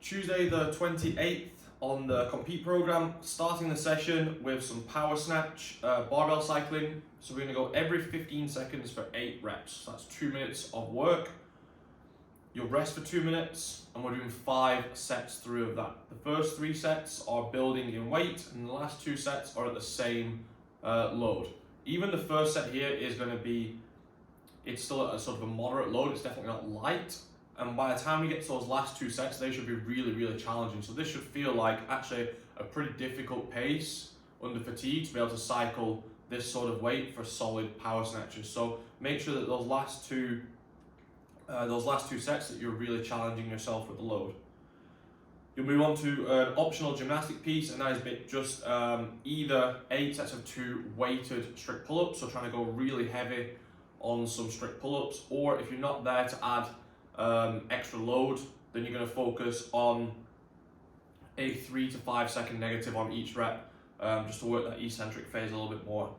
Tuesday the 28th on the Compete program, starting the session with some power snatch, barbell cycling. So we're gonna go every 15 seconds for 8 reps. So that's 2 minutes of work. You'll rest for 2 minutes, and we're doing 5 sets through of that. The first 3 sets are building in weight, and the last 2 sets are at the same load. Even the first set here is gonna be, it's still at a sort of a moderate load, it's definitely not light. And by the time we get to those last 2 sets, they should be really, really challenging. So this should feel like actually a pretty difficult pace under fatigue to be able to cycle this sort of weight for solid power snatches. So make sure that those last two sets that you're really challenging yourself with the load. You'll move on to an optional gymnastic piece, and that is just either 8 sets of 2 weighted strict pull-ups, so trying to go really heavy on some strict pull-ups, or if you're not there to add extra load, then you're going to focus on a 3 to 5 second negative on each rep, just to work that eccentric phase a little bit more.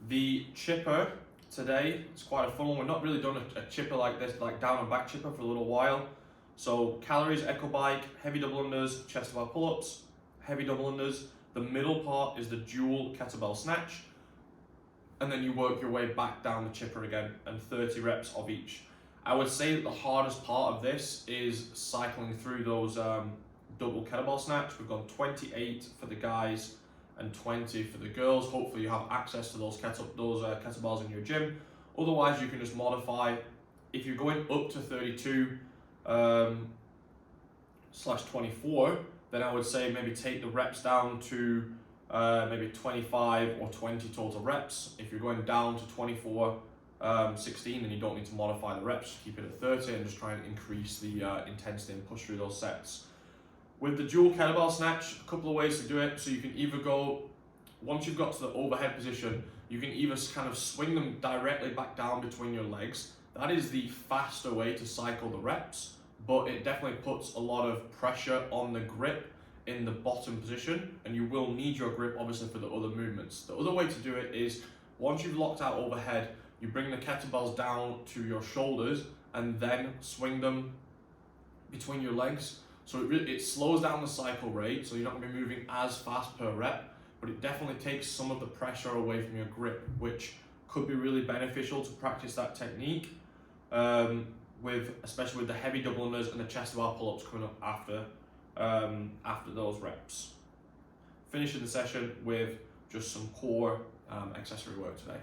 The chipper today is quite a fun one. We've not really done a chipper like this, like down and back chipper, for a little while. So calories, echo bike, heavy double unders, chest to bar pull-ups, heavy double unders. The middle part is the dual kettlebell snatch, and then you work your way back down the chipper again, and 30 reps of each. I would say that the hardest part of this is cycling through those double kettlebell snatch. We've gone 28 for the guys and 20 for the girls. Hopefully you have access to those kettlebells in your gym. Otherwise, you can just modify. If you're going up to 32 /24, then I would say maybe take the reps down to maybe 25 or 20 total reps. If you're going down to 24, 16, then you don't need to modify the reps, just keep it at 30 and just try and increase the intensity and push through those sets. With the dual kettlebell snatch, a couple of ways to do it. So you can either go, once you've got to the overhead position, you can either kind of swing them directly back down between your legs. That is the faster way to cycle the reps, but it definitely puts a lot of pressure on the grip in the bottom position, and you will need your grip obviously for the other movements. The other way to do it is, once you've locked out overhead, you bring the kettlebells down to your shoulders and then swing them between your legs. So it slows down the cycle rate, so you're not going to be moving as fast per rep, but it definitely takes some of the pressure away from your grip, which could be really beneficial to practice that technique, especially with the heavy double unders and the chest to bar pull-ups coming up after those reps. Finishing the session with just some core accessory work today.